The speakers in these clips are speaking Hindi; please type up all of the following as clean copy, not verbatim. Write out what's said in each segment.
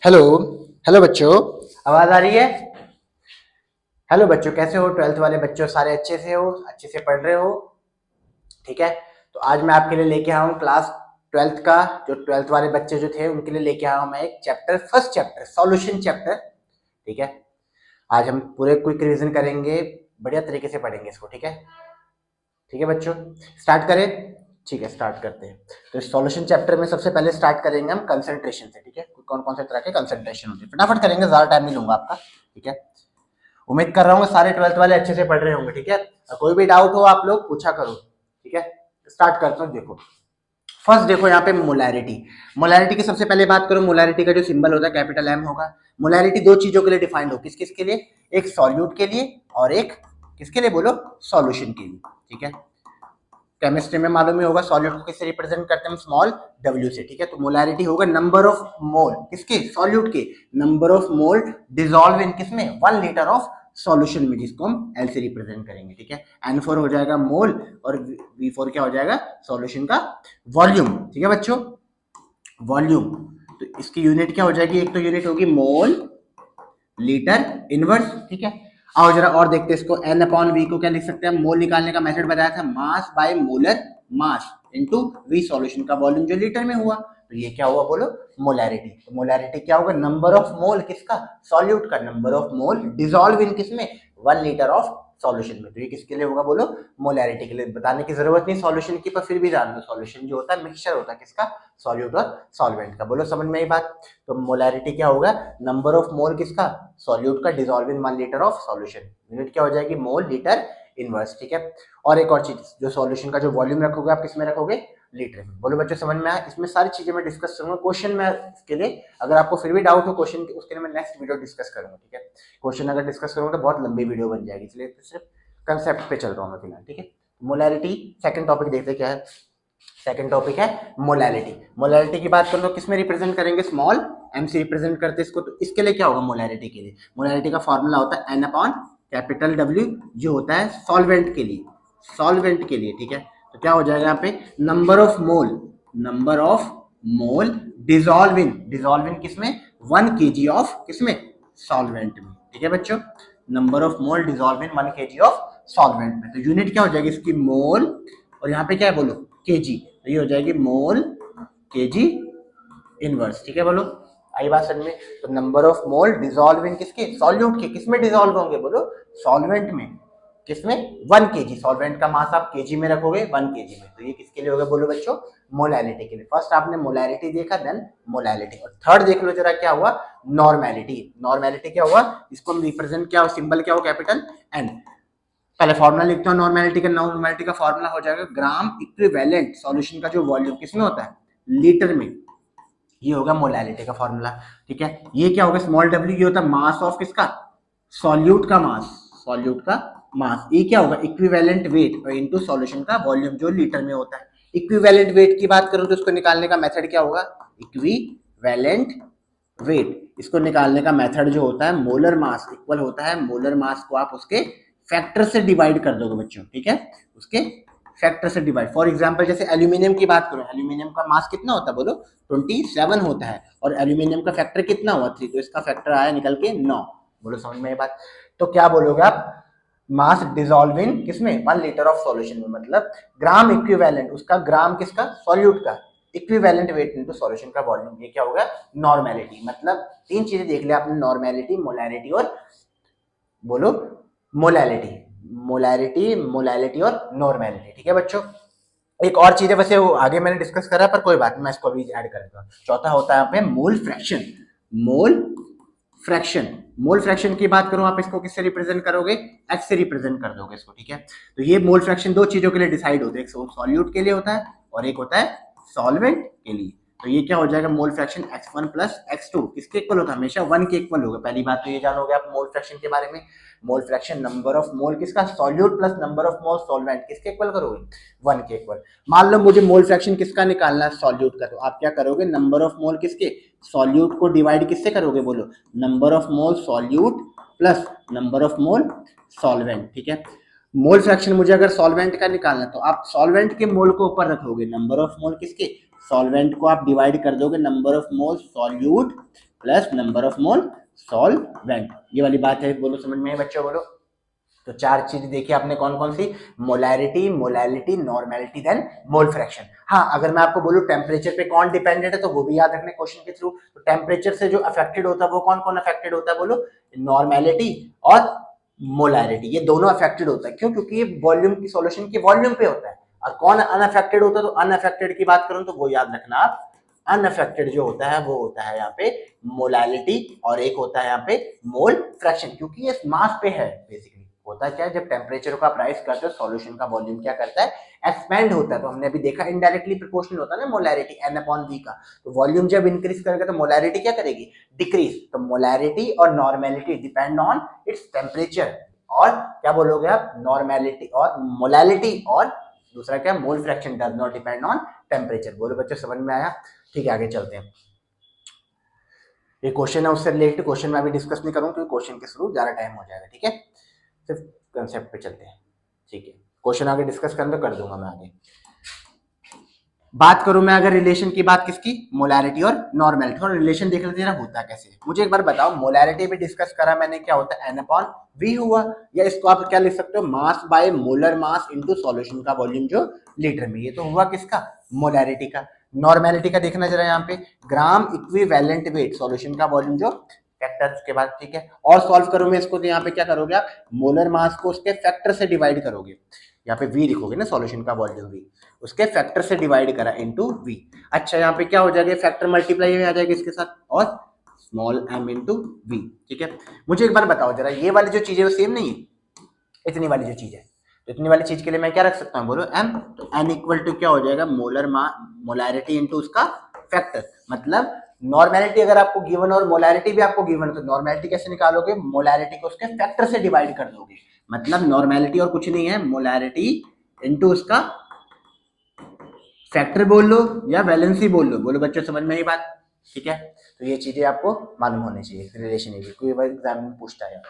हेलो। हेलो बच्चों, आवाज आ रही है? हेलो बच्चों, कैसे हो? ट्वेल्थ वाले बच्चों सारे अच्छे से हो, अच्छे से पढ़ रहे हो? ठीक है। तो आज मैं आपके लिए लेके आया हूँ क्लास ट्वेल्थ का, जो ट्वेल्थ वाले बच्चे जो थे उनके लिए लेके आया हूँ मैं एक chapter, first chapter solution chapter. ठीक है। आज हम पूरे क्विक रिवीजन करेंगे, बढ़िया तरीके से पढ़ेंगे इसको। ठीक है। ठीक है बच्चों, स्टार्ट करें? ठीक है, स्टार्ट करते हैं। तो सॉल्यूशन चैप्टर में सबसे पहले स्टार्ट करेंगे हम कंसंट्रेशन से। ठीक है, कौन कौन से तरह के कंसंट्रेशन होते हैं फटाफट करेंगे, ज्यादा टाइम नहीं लूंगा आपका। ठीक है। उम्मीद कर रहा हूँ सारे ट्वेल्थ वाले अच्छे से पढ़ रहे होंगे। ठीक है, कोई भी डाउट हो आप लोग पूछा करो। ठीक है, स्टार्ट करता हूँ। देखो, फर्स्ट देखो यहाँ पे मोलैरिटी। मोलैरिटी की सबसे पहले बात करो, मोलैरिटी का जो सिंबल होता है कैपिटल एम होगा। मोलैरिटी दो चीजों के लिए डिफाइंड हो, किस किस के लिए? एक सॉल्यूट के लिए और एक किसके लिए बोलो? सॉल्यूशन के लिए। ठीक है, केमिस्ट्री में मालूम ही होगा सॉल्यूट को किससे रिप्रेजेंट करते हैं? स्मॉल w से। ठीक है, तो मोलैरिटी होगा नंबर ऑफ मोल किसके? सॉल्यूट के। Number of mole dissolve in किसमें? 1 लीटर ऑफ सॉल्यूशन में, जिसको हम L से रिप्रेजेंट करेंगे। ठीक है, N4 हो जाएगा मोल और V4 क्या हो जाएगा? सॉल्यूशन का वॉल्यूम। ठीक है बच्चों, वॉल्यूम। तो इसकी यूनिट क्या हो जाएगी? एक तो यूनिट होगी मोल लीटर इनवर्स। ठीक है, आओ जरा और देखते हैं इसको। एन अपॉन वी को क्या लिख सकते हैं? मोल निकालने का मेथड बताया था, mass by molar mass into V, solution का वॉल्यूम जो लीटर में हुआ। तो ये क्या हुआ बोलो? मोलैरिटी। तो मोलैरिटी क्या होगा? नंबर ऑफ मोल किसका? सॉल्यूट का। Number of mole dissolve in किसमें? 1 लीटर ऑफ सॉल्यूशन में। तो ये किसके लिए होगा बोलो? मोलैरिटी के लिए। बताने की जरूरत नहीं सॉल्यूशन की, पर फिर भी जान लो, सॉल्यूशन जो होता है मिक्सचर होता है किसका? सॉल्यूट और सॉल्वेंट का। बोलो समझ में आई बात? तो मोलैरिटी क्या होगा? नंबर ऑफ मोल किसका? सॉल्यूट का dissolve in 1 litre of solution. Unit क्या हो जाएगी? Mole litre inverse. ठीक है, और एक और चीज, जो सॉल्यूशन का जो वॉल्यूम रखोगे आप किसमें रखोगे? लीटर में। बोलो बच्चों समझ में आया? इसमें सारी चीजें मैं डिस्कस करूंगा क्वेश्चन में इसके लिए। अगर आपको फिर भी डाउट हो क्वेश्चन के, उसके लिए मैं नेक्स्ट वीडियो डिस्कस करूंगा। ठीक है, क्वेश्चन अगर डिस्कस करूंगा तो बहुत लंबी वीडियो बन जाएगी, इसलिए सिर्फ कंसेप्ट पे चल रहा हूँ मैं फिलहाल। ठीक है, मोलैरिटी सेकंड टॉपिक देखते क्या है। सेकंड टॉपिक है मोलैरिटी। मोलैरिटी की बात कर लो, किसमें रिप्रेजेंट करेंगे? स्मॉल m से रिप्रेजेंट करते हैं इसको। तो इसके लिए क्या होगा मोलैरिटी के लिए? मोलैरिटी का फॉर्मूला होता है n अपॉन कैपिटल W, जो होता है सॉल्वेंट के लिए। सॉल्वेंट के लिए। ठीक है, तो क्या हो जाएगा यहाँ पे? Number of mole, number of mole dissolve in किसमें? 1 kg ऑफ किसमें? सॉल्वेंट में। ठीक है बच्चों, number of mole dissolve in 1 kg of solvent में। तो यूनिट क्या हो जाएगी इसकी? मोल, और यहाँ पे क्या है बोलो? केजी। तो ये हो जाएगी मोल केजी इनवर्स। ठीक है, बोलो आई बात समझ में? तो number of mole dissolve in किसके? सॉल्यूट के। किसमें डिसॉल्व होंगे बोलो? सॉल्वेंट में। किसमें? 1 kg। सॉल्वेंट का मास आप केजी में रखोगे, 1 kg में। तो ये किसके लिए होगा बोलो बच्चों? मोलैरिटी के लिए। फर्स्ट आपने मोलैरिटी देखा, देन मोलैरिटी। और थर्ड देख लो जरा, क्या हुआ? नॉर्मेलिटी। नॉर्मेलिटी क्या हुआ? इसको हम रिप्रेजेंट, क्या सिंबल क्या हो? Capital N. पहले फॉर्मूला लिखते हो नॉर्मेलिटी का। नॉर्मेलिटी का फॉर्मूला हो जाएगा ग्राम इक्विवेलेंट सॉल्यूशन का जो वॉल्यूम किसमें होता है? लीटर में। ये होगा मोलैलिटी का फॉर्मूला। ठीक है, ये क्या होगा? स्मॉल w, ये होता है मास ऑफ किसका? सॉल्यूट का मास। सॉल्यूट का मास। ये क्या होगा? इक्विवेलेंट वेट इनटू सॉल्यूशन का वॉल्यूम जो लीटर में होता है। इक्विवेलेंट वेट की बात करूं तो इसको निकालने का मेथड क्या होगा? इक्विवेलेंट वेट, इसको निकालने का मेथड जो होता है, मोलर मास इक्वल होता है, मोलर मास को आप उसके फैक्टर से डिवाइड कर दोगे बच्चों। ठीक है, उसके फैक्टर से डिवाइड। फॉर एग्जांपल जैसे एल्यूमिनियम की बात करो, एल्यूमिनियम का मास कितना होता है बोलो? 27 होता है, और एल्यूमिनियम का फैक्टर कितना हुआ? 3, तो इसका फैक्टर आया निकल के 9। बोलो समझ में ये बात? तो क्या बोलोगे आप? मास डिसॉल्व इन किसमें? 1 लीटर ऑफ सॉल्यूशन में। मतलब ग्राम इक्विवेलेंट, उसका ग्राम किसका? सॉल्यूट का। इक्विवेलेंट वेट इनटू सॉल्यूशन का वॉल्यूम। ये क्या होगा? नॉर्मेलिटी। मतलब 3 चीजें देख लिया आपने, नॉर्मेलिटी, मोलैरिटी और बोलो मोलैलिटी। मोलैरिटी, मोलैलिटी और नॉर्मेलिटी। ठीक है बच्चों, एक और चीज है, वैसे वो आगे मैंने डिस्कस करा, पर कोई बात नहीं, मैं इसको अभी ऐड करूंगा। चौथा होता है यहाँ पे mole fraction. Mole fraction. Mole fraction की बात करूं, आप इसको किससे रिप्रेजेंट करोगे? एक्स से रिप्रेजेंट कर दोगे इसको। ठीक है, तो ये मोल फ्रैक्शन दो चीजों के लिए डिसाइड होते हैं, एक सॉल्यूट के लिए होता है और एक होता है सॉल्वेंट के लिए। तो ये क्या हो जाएगा? Mole fraction x1 plus x2 किसके इक्वल होता है? हमेशा 1 के इक्वल होगा। पहली बात तो ये जानोगे आप मोल फ्रैक्शन के बारे में। Mole fraction number of mole किसका? Solute plus number of mole solvent, किसके इक्वल करोगे? 1 के इक्वल। मान लो मुझे मोल फ्रैक्शन किसका निकालना है? सॉल्यूट का। तो आप क्या करोगे? नंबर ऑफ मोल किसके? सॉल्यूट को डिवाइड किससे करोगे बोलो? Number of mole solute plus number of mole solvent. ठीक है, मोल फ्रैक्शन मुझे अगर सॉल्वेंट का निकालना है तो आप सॉल्वेंट के मोल को ऊपर रखोगे, नंबर ऑफ मोल किसके? सॉल्वेंट को आप डिवाइड कर दोगे number of mole solute plus number of mole solvent. ये वाली बात है, बोलो समझ में है बच्चों, बोलो। तो चार चीज देखिए आपने कौन कौन सी, molarity, molality, normality, then mole fraction. हाँ, अगर मैं आपको बोलूं टेम्परेचर पे कौन डिपेंडेंट है तो वो भी याद रखने क्वेश्चन के थ्रू। तो टेम्परेचर से जो अफेक्टेड होता है वो कौन कौन अफेक्टेड होता है, बोलो। नॉर्मेलिटी और मोलैरिटी, ये दोनों अफेक्टेड होता है। क्यों? क्योंकि ये वॉल्यूम की सॉल्यूशन की वॉल्यूम पे होता है। और कौन अनअफेक्टेड होता है, तो अनअफेक्टेड की बात करूं तो वो याद रखना आप, अनअफेक्टेड जो होता है वो होता है यहाँ पे मोलैलिटी, और एक होता है यहाँ पे मोल फ्रैक्शन। क्योंकि ये मास पे है बेसिकली। होता क्या है, जब टेम्परेचर को आप राइज करते हो सॉल्यूशन का वॉल्यूम क्या करता है, एक्सपेंड होता है। तो हमने अभी देखा इनडायरेक्टली प्रोपोर्शनल होता है ना मोलैरिटी n अपॉन v का। तो वॉल्यूम जब इंक्रीज करेगा तो मोलैरिटी क्या करेगी, डिक्रीज। तो मोलैरिटी और normality depend on its temperature. और क्या बोलोगे आप, नॉर्मेलिटी और मोलैलिटी, और दूसरा क्या, mole fraction does not depend on temperature. बोलो बच्चों, समझ में आया? ठीक है, आगे चलते हैं। ये क्वेश्चन है, उससे रिलेटेड क्वेश्चन मैं अभी डिस्कस नहीं करूंगा क्योंकि क्वेश्चन के थ्रू ज्यादा टाइम हो जाएगा। ठीक है, सिर्फ कंसेप्ट पे चलते हैं। ठीक है, क्वेश्चन आगे डिस्कस करना तो कर दूंगा मैं आगे। बात करूं मैं अगर रिलेशन की, बात किसकी, मोलैरिटी और नॉर्मेलिटी। और रिलेशन देख लेते हैं होता कैसे। मुझे एक बार बताओ, मोलैरिटी भी डिस्कस करा मैंने, क्या होता है n अपॉन v हुआ, या इसको आप क्या लिख सकते हो, मास by molar mass into solution का वॉल्यूम जो लीटर में। ये तो हुआ किसका, मोलैरिटी का। नॉर्मेलिटी का देखना जरा यहाँ पे, ग्राम इक्विवेलेंट वेट सॉल्यूशन का वॉल्यूम जो फैक्टर के बाद। ठीक है, और सॉल्व करूं मैं इसको तो यहाँ पे क्या करोगे आप, मोलर मास को उसके फैक्टर से डिवाइड करोगे। यहाँ पे v लिखोगे ना, सॉल्यूशन का वॉल्यूम v, उसके फैक्टर से डिवाइड करा इनटू v। अच्छा, यहाँ पे क्या हो जाएगा, फैक्टर मल्टीप्लाई में आ जाएगा इसके साथ, और स्मॉल m इनटू v। ठीक है, मुझे एक बार बताओ जरा, ये वाली जो चीज है वो सेम नहीं है, इतनी वाली जो चीज है। तो इतनी वाली चीज के लिए मैं क्या रख सकता हूँ, बोलो m। तो n इक्वल टू क्या हो जाएगा, मोलैरिटी इनटू उसका फैक्टर। मतलब नॉर्मेलिटी अगर आपको गिवन और मोलैरिटी भी आपको गिवन है तो नॉर्मेलिटी कैसे निकालोगे, मोलैरिटी को उसके फैक्टर से डिवाइड कर दोगे। मतलब नॉर्मेलिटी और कुछ नहीं है, मोलैरिटी इनटू उसका फैक्टर बोल लो या वैलेंसी बोल लो। बोलो बच्चों, समझ में आई बात? ठीक है, तो ये चीजें आपको मालूम होनी चाहिए, रिलेशन कोई बार एग्जाम में पूछता है।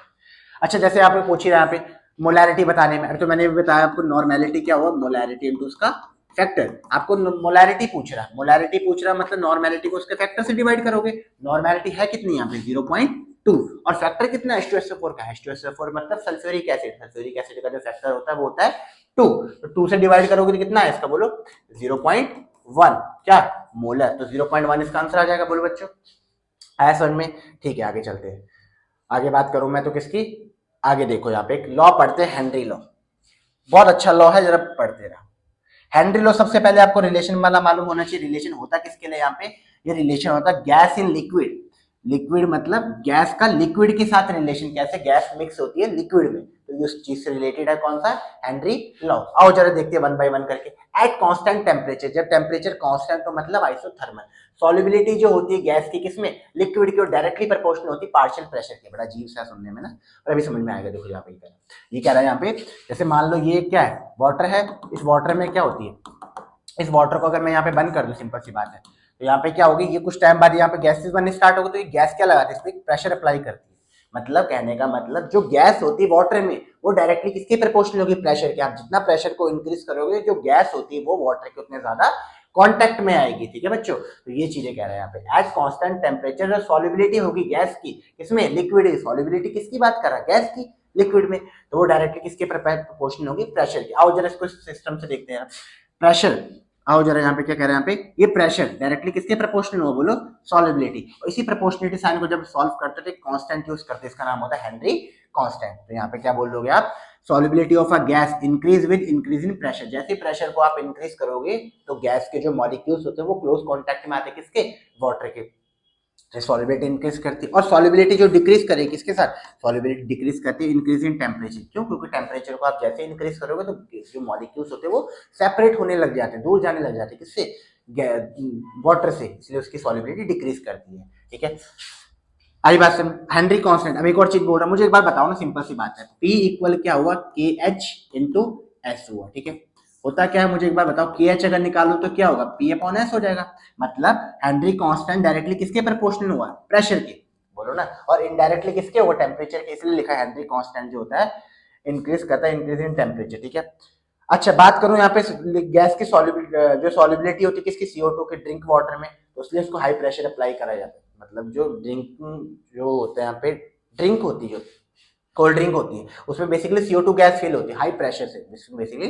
अच्छा, जैसे आपने पूछी यहाँ पे मोलैरिटी बताने में, तो मैंने भी बताया आपको नॉर्मेलिटी क्या हुआ, मोलैरिटी इनटू उसका फैक्टर। आपको मोलैरिटी पूछ रहा, मोलैरिटी पूछ रहा मतलब नॉर्मेलिटी को उसके फैक्टर से डिवाइड करोगे। नॉर्मेलिटी है कितनी यहाँ पे 0.2, और फैक्टर कितना H2SO4 का, H2SO4 मतलब सल्फ्यूरिक एसिड। सल्फ्यूरिक एसिड का जो फैक्टर होता है वो होता है 2। तो 2 से डिवाइड करोगे तो कितना है इसका, बोलो 0.1 क्या मोलर। तो 0.1 इसका आंसर आ जाएगा। बोलो बच्चों, आया समझ में? ठीक है, आगे चलते हैं। आगे बात करूं मैं तो किसकी, आगे देखो यहाँ पे एक लॉ पढ़ते हैं, हेनरी लॉ। बहुत अच्छा लॉ है, जरा पढ़ते रहो। हेनरी लॉ सबसे पहले आपको रिलेशन वाला मालूम होना चाहिए। रिलेशन होता किसके लिए यहाँ पे, ये रिलेशन होता है गैस इन लिक्विड। लिक्विड मतलब गैस का लिक्विड के साथ रिलेशन, कैसे गैस मिक्स होती है लिक्विड में, तो इस चीज से रिलेटेड है कौन सा, हेनरी लॉ। आओ जरा देखते हैं वन बाय वन करके। एट कांस्टेंट टेम्परेचर, जब टेम्परेचर कांस्टेंट तो मतलब आइसोथर्मल, सॉल्युबिलिटी जो होती है गैस की किसमें, लिक्विड की, और डायरेक्टली प्रोपोर्शनल होती है पार्शियल प्रेशर के। बड़ा अजीब सा सुनने में ना, और अभी समझ में आएगा। देखो यहाँ पे ये कह रहा है यहाँ पे, जैसे मान लो ये क्या है, वाटर है। इस वाटर में क्या होती है, इस वाटर को अगर मैं यहाँ पे बंद कर दूं, सिंपल सी बात है, तो यहाँ पे क्या होगी, ये कुछ टाइम बाद यहाँ पे गैसेस बनने स्टार्ट होगी। तो ये गैस क्या लगाती है, इसमें प्रेशर अप्लाई करती है। मतलब कहने का मतलब जो गैस होती है वाटर में वो डायरेक्टली किसके प्रोपोर्शनल होगी, प्रेशर के। आप जितना प्रेशर को इंक्रीज करोगे, जो गैस होती है वो वाटर के उतने ज्यादा कांटेक्ट में आएगी। ठीक है बच्चों, तो ये चीजें कह रहे हैं यहाँ पे। एट कांस्टेंट टेम्परेचर सॉल्युबिलिटी होगी गैस की, किसमें, लिक्विड। सॉल्युबिलिटी किसकी बात कर रहा है, गैस की, लिक्विड में। तो वो डायरेक्टली किसके प्रोपोर्शनल होगी, प्रेशर की। आओ जरा इसको सिस्टम से देखते हैं। प्रेशर, आओ जरा यहाँ पे क्या कह रहे हैं, यहाँ पे ये प्रेशर डायरेक्टली किसके प्रोपोर्शनल हो, बोलो सॉल्युबिलिटी। और इसी प्रोपोर्शनलिटी साइन को जब सॉल्व करते थे कांस्टेंट यूज करते, इसका नाम होता है हेनरी कांस्टेंट। तो यहाँ पे क्या बोल दोगे आप, solubility of a gas increase with increase in pressure. जैसे प्रेशर को आप इंक्रीज करोगे तो गैस के जो मॉलिक्यूल्स होते हैं वो क्लोज कॉन्टेक्ट में आते हैं किसके, वाटर के। सॉल्युबिलिटी इंक्रीज करती है, और सॉल्युबिलिटी जो डिक्रीज करेगी किसके साथ, सॉल्युबिलिटी डिक्रीज करती है इंक्रीज इन टेम्परेचर। क्यों, क्योंकि टेम्परेचर को आप जैसे इंक्रीज करोगे तो जो मॉलिक्यूल्स होते हैं वो सेपरेट होने लग जाते हैं, दूर जाने लग जाते हैं, किससे, वाटर से, इसलिए उसकी सॉल्युबिलिटी डिक्रीज करती है। ठीक है, आई बात समझ, हेनरी कांस्टेंट। अब एक और चीज बोल रहा हूँ, मुझे एक बार बताओ ना, सिंपल सी बात है, P इक्वल क्या हुआ, KH इंटू S हुआ। ठीक है, होता क्या है, मुझे एक बार बताओ, KH अगर निकालो तो क्या होगा, P अपॉन S हो जाएगा। मतलब हेनरी कांस्टेंट डायरेक्टली किसके प्रोपोर्शनल हुआ, प्रेशर के, बोलो ना, और इनडायरेक्टली किसके होगा, टेम्परेचर के। इसलिए लिखा है हेनरी कांस्टेंट जो होता है इंक्रीज करता है इंक्रीज इन टेम्परेचर। ठीक है, अच्छा बात करूं यहाँ पे गैस की जो सॉल्युबिलिटी होती है किसकी, CO2 के ड्रिंक वाटर में, तो इसलिए इसको हाई प्रेशर अप्लाई करा जाता है। मतलब जो ड्रिंक जो होता है यहाँ पे ड्रिंक होती है, जो कोल्ड ड्रिंक होती है, उसमें बेसिकली CO2 गैस फील होती है हाई प्रेशर से, जिसमें बेसिकली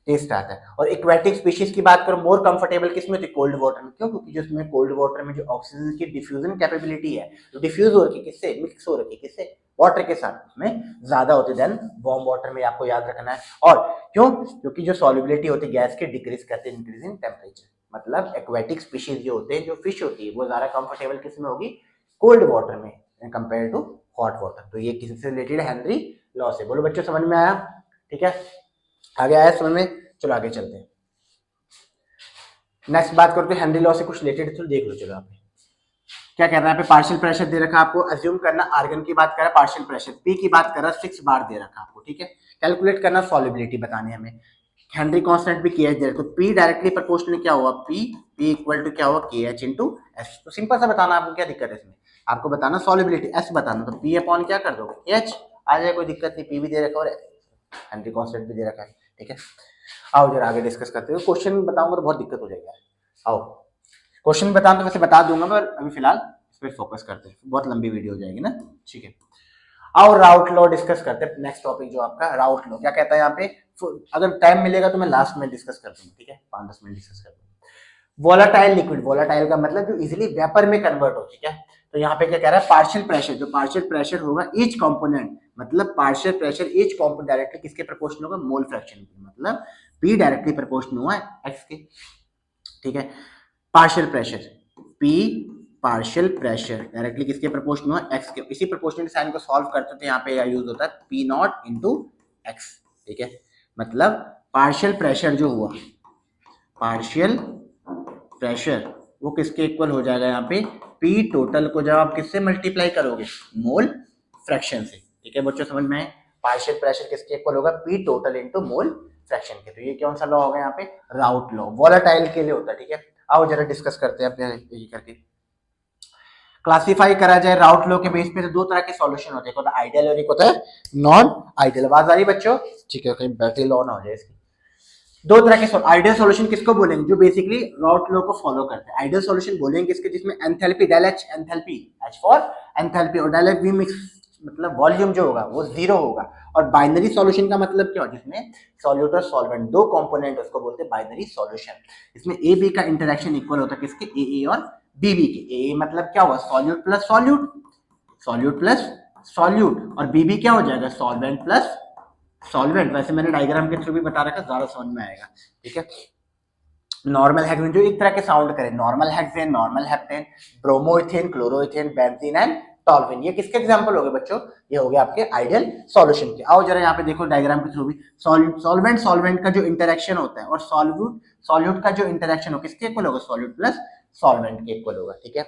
टेस्ट आता है। और एक्वेटिक स्पीशीज की बात करो, मोर कंफर्टेबल किसमें होती है, कोल्ड वाटर में। क्यों? क्योंकि जो इसमें कोल्ड वाटर में जो ऑक्सीजन की डिफ्यूजन कैपेबिलिटी है, जो डिफ्यूज हो रखी है किससे, मिक्स हो रखी है किससे, वाटर के साथ, उसमें ज्यादा होती है देन वार्म वाटर में, आपको याद रखना है। और क्यों? क्योंकि जो सॉल्युबिलिटी होती है गैस की डिक्रीज करते हैं इंक्रीज इन टेम्परेचर। मतलब एक्वेटिक स्पीशीज जो होते हैं, जो फिश होती है, वो ज्यादा कंफर्टेबल किसमें होगी, कोल्ड वाटर में कंपेयर टू हॉट वाटर। तो ये किससे रिलेटेड है, हेनरी लॉ से। बोलो बच्चों समझ में आया? ठीक है, आगे आया समझ में? चलो आगे चलते हैं। नेक्स्ट बात करते हैं हेनरी लॉ से कुछ रिलेटेड, तो देख लो। चलो आप क्या कह रहा है, यहाँ पे पार्शियल प्रेशर दे रखा है आपको, अज्यूम करना आर्गन की बात कर रहा है, पार्शियल प्रेशर पी की बात कर रहा है, 6 बार दे रखा है आपको। ठीक है, कैलकुलेट करना सॉल्युबिलिटी बतानी है हमें, हेनरी कांस्टेंट भी KH दे रखा है, तो पी डायरेक्टली प्रोपोर्शनल क्या हुआ, पी इक्वल टू क्या हुआ, KH इंटू एस। तो सिंपल सा बताना, आपको क्या दिक्कत है इसमें, आपको बताना सॉल्युबिलिटी एस बताना, तो पी अपॉन क्या कर दोगे, एच आ जाए, कोई दिक्कत नहीं, पी भी दे रखा और हेनरी कांस्टेंट भी दे रखा है। ठीक है, आओ जरा आगे डिस्कस करते हैं। क्वेश्चन बताऊंगा तो बहुत दिक्कत हो जाएगा। आओ क्वेश्चन बताऊं तो वैसे बता दूंगा, पर अभी फिलहाल इस पर फोकस करते हैं, बहुत लंबी वीडियो हो जाएगी ना। ठीक है, आओ राउट लॉ डिस्कस करते हैं। नेक्स्ट टॉपिक जो आपका राउट लॉ क्या कहता है यहाँ पे, अगर टाइम मिलेगा तो मैं लास्ट में डिस्कस कर दूंगा। ठीक है, 5-10 मिनट डिस्कस कर दूंगा। वोलाटाइल लिक्विड, वोलाटाइल का मतलब जो इजीली वेपर में कन्वर्ट हो। ठीक है, तो यहाँ पे क्या कह रहा है, पार्शियल प्रेशर, जो पार्शियल प्रेशर होगा ईच कंपोनेंट, मतलब partial pressure each component directly किसके प्रोपोर्शनल होगा, मोल फ्रैक्शन के, मतलब पी डायरेक्टली प्रोपोर्शनल हुआ है एक्स के। ठीक है, partial pressure P, partial pressure directly किसके प्रोपोर्शनल हुआ, एक्स के। इसी प्रोपोर्शनल साइन को सॉल्व करते थे, यहाँ पे यूज होता है पी नॉट इंटू एक्स। ठीक है, मतलब पार्शियल प्रेशर जो हुआ, पार्शियल प्रेशर वो किसके इक्वल हो जाएगा, यहाँ पे पी टोटल को जब आप किससे मल्टीप्लाई करोगे, मोल फ्रैक्शन से। ठीक है बच्चों समझ में आए, पार्शियल प्रेशर किसके इक्वल होगा, P total into mole fraction के। तो ये कौन सा लॉ होगा यहाँ पे, राउट लॉ, वोलेटाइल के लिए होता है। ठीक है, आओ जरा डिस्कस करते हैं अपने ये करके। क्लासिफाई करा जाए राउट लॉ के बेस पे तो दो तरह के सॉल्यूशन होते हैं, एक होता है आइडियल और एक होता है नॉन आइडियल। आवाज आ रही बच्चों? ठीक है, कहीं बैटरी लॉ ना हो जाए इसकी। दो तरह के आइडियल सॉल्यूशन किसको बोलेंगे, जो बेसिकली राउट लॉ को फॉलो करते हैं। आइडियल सॉल्यूशन बोलेंगे किसके, जिसमें enthalpy del H, enthalpy H for enthalpy, और डेल एच वी मिक्स, मतलब वॉल्यूम जो होगा वो जीरो होगा। और बाइनरी सॉल्यूशन का मतलब क्या हो, जिसमें सॉल्यूट और सॉल्वेंट दो कंपोनेंट, उसको बोलते हैं बाइनरी सॉल्यूशन। इसमें ए बी का इंटरेक्शन इक्वल होता है किसके, ए और बी बी के। ए मतलब क्या हुआ, solute plus solute, solute plus solute, और बी बी क्या हो जाएगा, सॉल्वेंट प्लस सॉल्वेंट। वैसे मैंने डायग्राम के थ्रू भी बता रखा, ज्यादा समझ में आएगा। ठीक है, नॉर्मल हेक्सेन जो एक तरह के साउंड करे, normal hexane, normal heptane, bromoethane, chloroethane, benzene and toluene, ये किसके एग्जांपल हो गए बच्चों, ये हो गए आपके आइडियल सॉल्यूशन के। आओ जरा यहाँ पे देखो डायग्राम के थ्रू भी, सॉल्वेंट सॉल्वेंट का जो इंटरेक्शन होता है और सॉल्यूट सॉल्यूट का जो इंटरेक्शन हो, किसके इक्वल होगा, सॉल्यूट प्लस सॉल्वेंट के इक्वल होगा। ठीक है,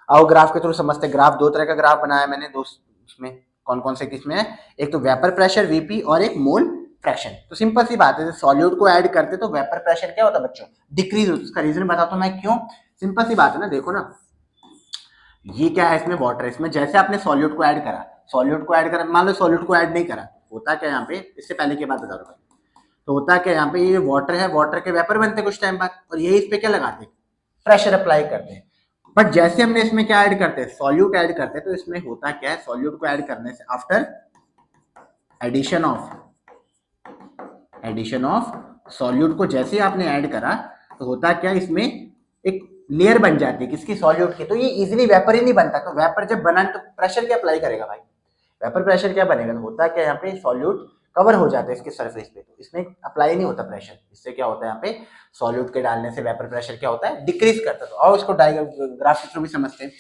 आओ ग्राफ के थ्रू समझते हैं। ग्राफ दो तरह का ग्राफ बनाया मैंने दोस्त, उसमें कौन कौन से किसमें है, एक तो वेपर प्रेशर वीपी और एक मोल फ्रैक्शन। तो सिंपल सी बात है, सॉल्यूट को ऐड करते तो वेपर प्रेशर क्या होता बच्चों, डिक्रीज होता। उसका रीजन बताता हूं मैं क्यों, सिंपल सी बात है ना, देखो ना, ये क्या है, इसमें वाटर, इसमें जैसे आपने सॉल्यूट को ऐड करा, सॉल्यूट को ऐड करा, मान लो सॉल्यूट को ऐड नहीं करा, होता क्या यहाँ पे, इससे पहले की बात बता रहा हूँ, तो होता क्या यहाँ पे, ये वाटर है, वाटर के वेपर बनते कुछ टाइम बाद, और यही इस पे क्या लगाते हैं, प्रेशर अप्लाई करते हैं। बट जैसे हमने इसमें क्या ऐड करते हैं, सॉल्यूट ऐड करते हैं, तो इसमें होता क्या है, सॉल्यूट को ऐड करने से आफ्टर एडिशन ऑफ सॉल्यूट को जैसे आपने ऐड करा, तो होता क्या, इसमें एक लेयर बन जाती है किसकी, सॉल्यूट की। तो ये इजीली वेपर ही नहीं बनता, तो वेपर जब बना तो प्रेशर क्या अप्लाई करेगा भाई, वेपर प्रेशर क्या बनेगा, तो होता क्या, यहाँ पे सॉल्यूट कवर हो जाता है इसके सरफेस पे, तो इसमें अप्लाई नहीं होता प्रेशर। इससे क्या होता है, यहाँ पे सॉल्यूट के डालने से वेपर प्रेशर क्या होता है, डिक्रीज करता है। तो आओ इसको ग्राफ के थ्रू भी समझते हैं।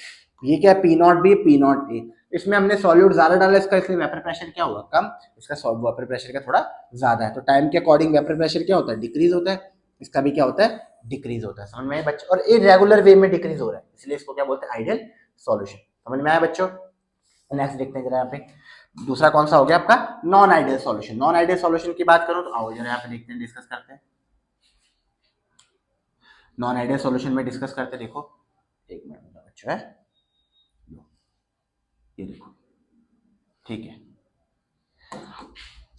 ये क्या, P not be, P not a, इसमें हमने सॉल्यूट ज्यादा डाला इसका, इसलिए वेपर प्रेशर क्या हुआ, कम, इसका वेपर प्रेशर का थोड़ा ज्यादा है, तो टाइम के अकॉर्डिंग वेपर प्रेशर क्या होता है, डिक्रीज होता है, इसका भी क्या होता है, डिक्रीज होता है। समझ में आया बच्चों, और इरेगुलर वे में डिक्रीज हो रहा है, इसलिए इसको क्या बोलते हैं, आइडियल सॉल्यूशन। समझ में आया बच्चों? नेक्स्ट देखते हैं जरा यहाँ पे, दूसरा कौन सा हो गया आपका, non ideal solution. Non ideal solution की बात करूं तो आओ जरा यहाँ पे देखते हैं, डिस्कस करते हैं। नॉन आइडियल सॉल्यूशन में डिस्कस करते, देखो एक मिनट बच्चों है, ये देखो, ठीक है,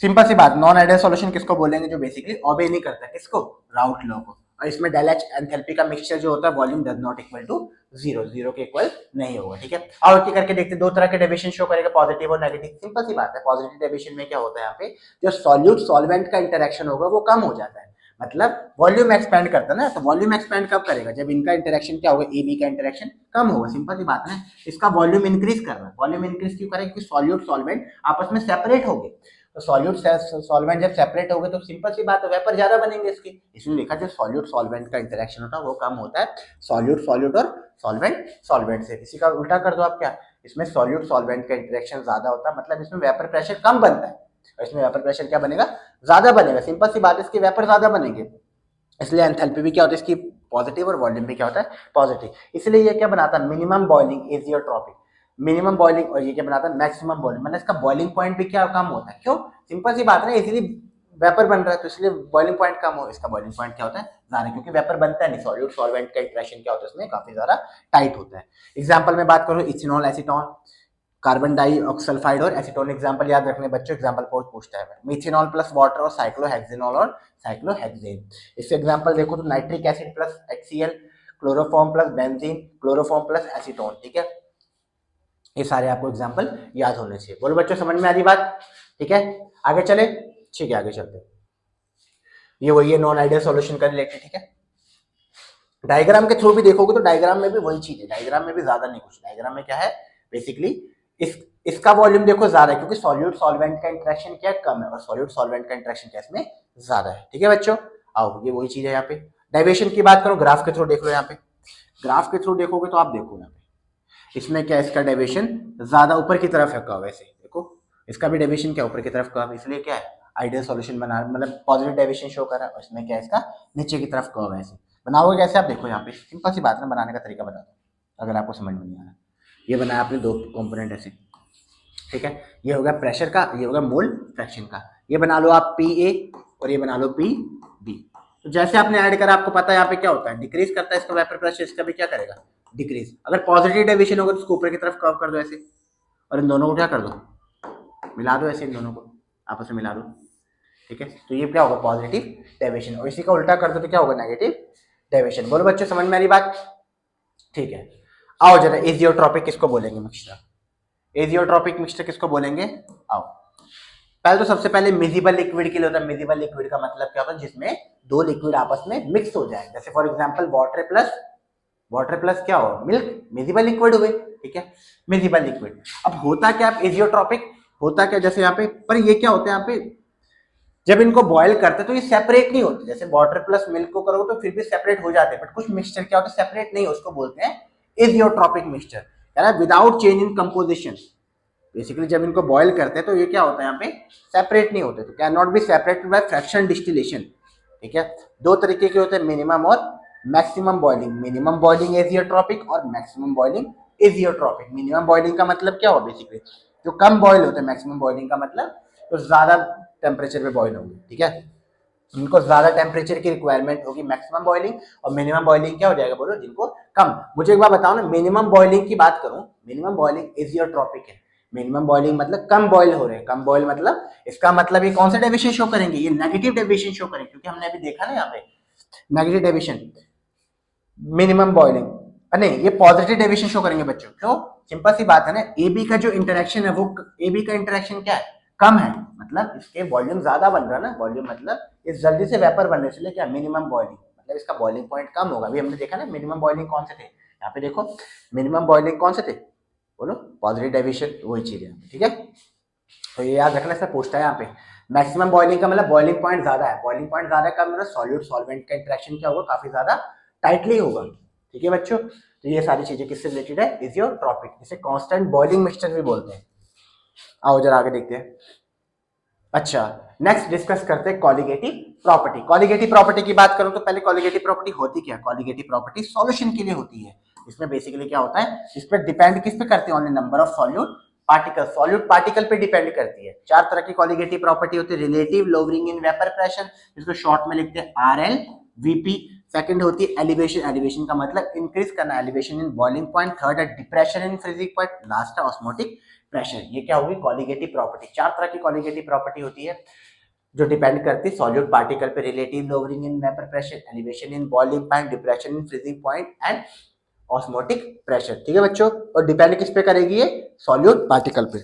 सिंपल सी बात, नॉन आइडियल सॉल्यूशन किसको बोलेंगे, जो बेसिकली ओबे नहीं करता, किसको, राउट लॉ को। और इसमें डेल एच एंथैल्पी का मिक्सचर जो होता है volume does not equal to zero, zero के इक्वल नहीं होगा, ठीक है। और क्या करके देखते हैं, दो तरह के डेविएशन शो करेगा, पॉजिटिव और नेगेटिव। सिंपल सी बात है, पॉजिटिव डेविएशन में क्या होता है, यहाँ पे जो सॉल्यूट सॉल्वेंट का इंटरेक्शन होगा वो कम हो जाता है, मतलब वॉल्यूम एक्सपेंड करता है ना। तो वॉल्यूम एक्सपेंड कब करेगा, जब इनका इंटरेक्शन क्या होगा, ए बी का इंटरेक्शन कम होगा। सिंपल सी बात है ना, इसका वॉल्यूम इंक्रीज कर रहा है। वॉल्यूम इंक्रीज क्यों करेगा, क्योंकि सॉल्यूट सॉल्वेंट आपस में सेपरेट हो गए। तो सॉल्यूट सॉल्वेंट जब सेपरेट हो गए तो सिंपल सी बात है वेपर ज्यादा बनेंगे इसके। इसमें लिखा जो सॉल्यूट सॉल्वेंट का इंटरेक्शन होता है वो कम होता है सॉल्यूट सॉल्यूट और सॉल्वेंट सॉल्वेंट से। इसी का उल्टा कर दो आप, क्या, इसमें सॉल्यूट सॉल्वेंट का इंटरेक्शन ज्यादा होता है, मतलब इसमें वेपर प्रेशर कम बनता है, और इसमें वेपर प्रेशर क्या बनेगा, ज्यादा बनेगा। सिंपल सी बात है, इसके वेपर ज्यादा बनेंगे, इसलिए एंथैल्पी भी क्या होता है इसकी, पॉजिटिव, और वॉल्यूम भी क्या होता है, पॉजिटिव। इसलिए ये क्या बनाता है, minimum boiling azeotropic, minimum boiling, और ये क्या बनाता है, मैक्सिमम बॉइलिंग, मतलब इसका बॉइलिंग पॉइंट भी क्या कम होता है। क्यों, सिंपल सी बात है ना, इसीलिए वेपर बन रहा है तो इसलिए बॉइलिंग पॉइंट कम हो, इसका बॉइलिंग पॉइंट क्या होता है, ज्यादा, क्योंकि वेपर बनता है नहीं, सॉल्यूट सॉल्वेंट का इंटरेक्शन क्या होता है इसमें काफी ज्यादा टाइट होता है। एग्जाम्पल में बात करूं, इथेनॉल, एसीटोन, कार्बन डाइऑक्सल्फाइड और एसीटोन। एग्जांपल याद रखने बच्चों, एग्जांपल पूछता है, मिथेनॉल प्लस वाटर और साइक्लोहेक्सेनॉल और साइक्लोहेक्सेन। इससे एग्जांपल देखो तो nitric acid plus HCl, chloroform plus benzene, chloroform plus acetone, ठीक है। ये सारे आपको एग्जांपल याद होने चाहिए। बोलो बच्चों, समझ में आ रही बात, ठीक है। आगे चले, ठीक है, आगे चलते। ये वही है नॉन आइडियल सॉल्यूशन का रिलेटेड, ठीक है। डायग्राम के थ्रू भी देखोगे तो डायग्राम में भी वही चीज है, डायग्राम में भी ज्यादा नहीं कुछ। डायग्राम में क्या है, बेसिकली इसका वॉल्यूम देखो ज्यादा है, क्योंकि सॉल्यूट सॉल्वेंट का इंटरेक्शन क्या कम है, और सॉल्यूट सॉल्वेंट का इंटरेक्शन क्या इसमें ज्यादा है, ठीक है बच्चों। आओ, ये वही चीज है यहाँ पे। डेविएशन की बात करो, ग्राफ के थ्रू देख लो, यहाँ पे ग्राफ के थ्रू देखोगे तो आप देखो यहाँ पे इसमें क्या, इसका डेविएशन ज्यादा ऊपर की तरफ है कर्व, ऐसे देखो इसका भी डेविएशन क्या ऊपर की तरफ कर्व, इसलिए क्या है आइडियल सॉल्यूशन बना, मतलब पॉजिटिव डेविएशन शो कर रहा है, और इसमें क्या है इसका नीचे की तरफ कर्व है। ऐसे बनाओगे कैसे, आप देखो यहाँ पे, सिंपल सी बात है, बनाने का तरीका बता दो अगर आपको समझ में नहीं आ रहा। ये बनाया आपने दो कंपोनेंट ऐसे, ठीक है। ये होगा प्रेशर का, ये होगा मोल फ्रैक्शन का। ये बना लो आप PA और ये बना लो PB। तो जैसे आपने ऐड करा, आपको पता है यहाँ पे क्या होता है, डिक्रीज करता है इसका वेपर प्रेशर, इसका भी क्या करेगा, डिक्रीज। अगर पॉजिटिव डेविएशन होगा तो इसको ऊपर की तरफ कर्व कर दो ऐसे, और इन दोनों को क्या कर दो, मिला दो ऐसे, इन दोनों को आपस में मिला दो, ठीक है। तो ये क्या होगा, पॉजिटिव डेविएशन, और इसी का उल्टा कर दो तो क्या होगा, नेगेटिव डेविएशन। बोलो बच्चों, समझ में आ रही बात, ठीक है। आओ जरा, एजियोट्रॉपिक किसको बोलेंगे मिक्सचर, एजियोट्रॉपिक मिक्सचर किसको बोलेंगे। आओ, पहले तो सबसे पहले मिजिबल लिक्विड के लिए होता है। मिजिबल लिक्विड का मतलब क्या होता है, जिसमें दो लिक्विड आपस में मिक्स हो जाए, जैसे फॉर एग्जांपल वाटर प्लस क्या हो, मिल्क, मिजिबल लिक्विड हुए, ठीक है, मिजिबल लिक्विड। अब होता क्या, एजियोट्रॉपिक होता क्या, जैसे यहाँ पे, पर ये क्या होता है यहाँ पे, जब इनको बॉयल करते हैं तो ये सेपरेट नहीं होते, जैसे वाटर प्लस मिल्क को करोगे तो फिर भी सेपरेट हो जाते हैं, बट कुछ मिक्सचर क्या होता है सेपरेट नहीं, उसको बोलते हैं एजियोट्रॉपिक मिक्सचर, यानी without change in composition. Basically जब इनको बॉयल करते हैं तो ये क्या होता है यहाँ पे, सेपरेट नहीं होते, तो can not be separated by fraction distillation, ठीक है। दो तरीके के होते हैं, मिनिमम और maximum boiling. Minimum boiling azeotropic और maximum boiling azeotropic. Minimum boiling का मतलब क्या हो, बेसिकली जो कम बॉयल होते हैं, मैक्सिमम बॉइलिंग का मतलब तो ज्यादा टेम्परेचर पे बॉयल होंगे, ठीक है, उनको ज्यादा टेम्परेचर की रिक्वायरमेंट होगी, मैक्सिमम बॉइलिंग। और मिनिमम बॉइलिंग क्या हो जाएगा, बोलो, जिनको कम। मुझे एक बार बताओ ना, मिनिमम बॉइलिंग की बात करूं, मिनिमम बॉइलिंग एजियोट्रॉपिक है, मिनिमम बॉइलिंग मतलब कम बॉयल हो रहे हैं, कम बॉयल मतलब इसका मतलब ये कौन सा डेविएशन शो करेंगे, ये नेगेटिव डेविएशन शो करेंगे, क्योंकि हमने अभी देखा ना यहाँ पे नेगेटिव डेविएशन, मिनिमम बॉइलिंग, नहीं, ये पॉजिटिव डेविएशन शो करेंगे बच्चों। क्यों, सिंपल सी बात है ना, AB का जो इंटरेक्शन है वो, AB का इंटरेक्शन क्या है, कम है, मतलब इसके वॉल्यूम ज्यादा बन रहा है ना, वॉल्यूम मतलब इस जल्दी से वेपर बनने से, क्या मिनिमम बॉइलिंग, मतलब इसका बॉइलिंग पॉइंट कम होगा। अभी हमने देखा ना मिनिमम बॉइलिंग कौन से थे, यहाँ पे देखो मिनिमम बॉइलिंग कौन से थे, बोलो, पॉजिटिव डेविएशन, वही चीज है, ठीक है। तो ये याद रखना, इसमें पूछता है यहाँ पे मैक्सिमम बॉइलिंग का मतलब बॉइलिंग पॉइंट ज्यादा है, बॉइलिंग पॉइंट ज्यादा का मतलब सॉल्यूट सॉल्वेंट का इंटरेक्शन क्या होगा, काफी ज्यादा टाइटली होगा, ठीक है बच्चों। तो ये सारी चीजें किससे रिलेटेड है, एजियोट्रॉपिक, जिसे कांस्टेंट बॉइलिंग मिक्सचर भी बोलते हैं। आओ जरा आगे देखते हैं। अच्छा, नेक्स्ट डिस्कस करते हैं कॉलिगेटिव प्रॉपर्टी। कॉलिगेटिव प्रॉपर्टी की बात करूं तो पहले कॉलिगेटिव प्रॉपर्टी होती क्या है, कॉलिगेटिव प्रॉपर्टी सॉल्यूशन के लिए होती है। इसमें बेसिकली क्या होता है, इस पर डिपेंड किस पे करती है, only number of solute particle, solute particle पे डिपेंड करती है। चार तरह की कॉलिगेटिव प्रॉपर्टी होती है, relative lowering in vapour pressure, इसको शॉर्ट में लिखते हैं RL, VP, सेकंड होती है एलिवेशन, एलिवेशन का मतलब इंक्रीज करना, elevation in boiling point, third है depression in freezing point, last है ऑस्मोटिक प्रेशर। ये क्या होगी कॉलिगेटिव प्रॉपर्टी। चार तरह की कॉलिगेटिव प्रॉपर्टी होती है जो डिपेंड करती है सॉल्यूट पार्टिकल पे, relative lowering in vapour pressure, elevation in boiling point, depression in freezing point and osmotic pressure. ठीक है बच्चों, और डिपेंड किस पे करेगी ये सॉल्यूट पार्टिकल पे।